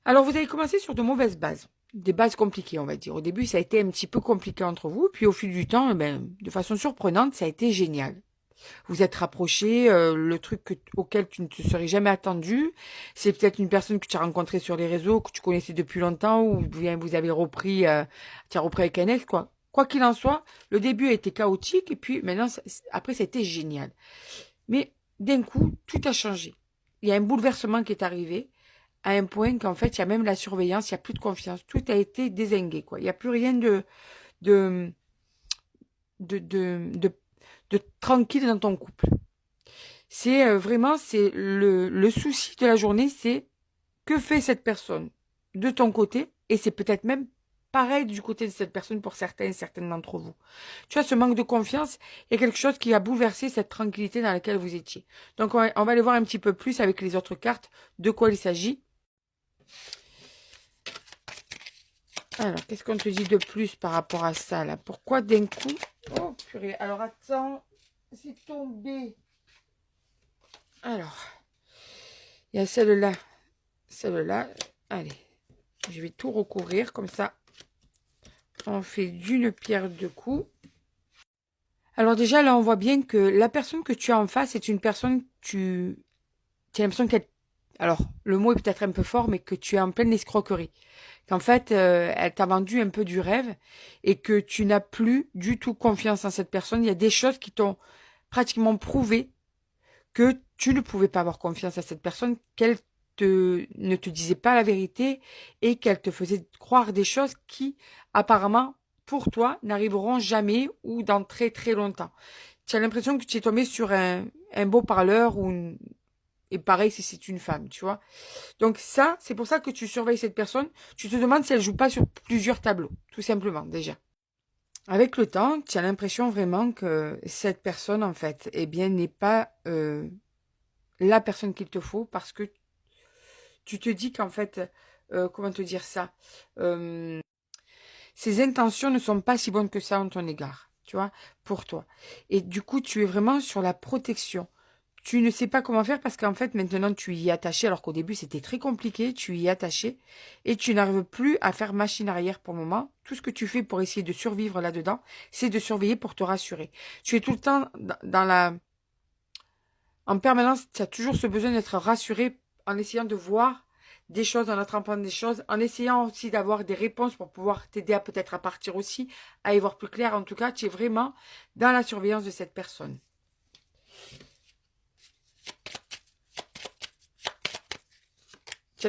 Alors, vous avez commencé sur de mauvaises bases. Des bases compliquées, on va dire. Au début, ça a été un petit peu compliqué entre vous. Puis, au fil du temps, de façon surprenante, ça a été génial. Vous êtes rapprochés, le truc auquel tu ne te serais jamais attendu. C'est peut-être une personne que tu as rencontrée sur les réseaux, que tu connaissais depuis longtemps, ou bien vous avez repris, tu as repris avec un ex, quoi. Quoi qu'il en soit, le début a été chaotique, et puis maintenant, après, ça a été génial. Mais d'un coup, tout a changé. Il y a un bouleversement qui est arrivé, à un point qu'en fait, il y a même la surveillance, il n'y a plus de confiance. Tout a été dézingué, quoi. Il n'y a plus rien de, de, de, de, de tranquille dans ton couple. C'est vraiment, c'est le souci de la journée, c'est que fait cette personne de ton côté, et c'est peut-être même pareil du côté de cette personne pour certaines d'entre vous. Tu vois, ce manque de confiance est quelque chose qui a bouleversé cette tranquillité dans laquelle vous étiez. Donc, on va aller voir un petit peu plus avec les autres cartes de quoi il s'agit. Alors, qu'est-ce qu'on te dit de plus par rapport à ça, là? Pourquoi d'un coup... Oh, purée. Alors, attends. C'est tombé. Alors, il y a celle-là. Celle-là. Allez. Je vais tout recouvrir. Comme ça, on fait d'une pierre deux coups. Alors déjà, là, on voit bien que la personne que tu as en face est une personne que tu as l'impression qu'elle... Alors, le mot est peut-être un peu fort, mais que tu es en pleine escroquerie. Qu'en fait, elle t'a vendu un peu du rêve et que tu n'as plus du tout confiance en cette personne. Il y a des choses qui t'ont pratiquement prouvé que tu ne pouvais pas avoir confiance à cette personne, ne te disait pas la vérité et qu'elle te faisait croire des choses qui, apparemment, pour toi, n'arriveront jamais ou dans très très longtemps. Tu as l'impression que tu es tombé sur un beau parleur et pareil si c'est une femme, tu vois. Donc ça, c'est pour ça que tu surveilles cette personne. Tu te demandes si elle joue pas sur plusieurs tableaux, tout simplement, déjà. Avec le temps, tu as l'impression vraiment que cette personne, en fait, eh bien, n'est pas la personne qu'il te faut parce que tu te dis qu'en fait, comment te dire ça, ses intentions ne sont pas si bonnes que ça en ton égard, tu vois, pour toi. Et du coup, tu es vraiment sur la protection. Tu ne sais pas comment faire parce qu'en fait, maintenant, tu y es attaché, alors qu'au début, c'était très compliqué, tu y es attaché et tu n'arrives plus à faire machine arrière pour le moment. Tout ce que tu fais pour essayer de survivre là-dedans, c'est de surveiller pour te rassurer. Tu es tout le temps dans la... En permanence, tu as toujours ce besoin d'être rassuré en essayant de voir des choses, en attrapant des choses, en essayant aussi d'avoir des réponses pour pouvoir t'aider à peut-être à partir aussi, à y voir plus clair. En tout cas, tu es vraiment dans la surveillance de cette personne.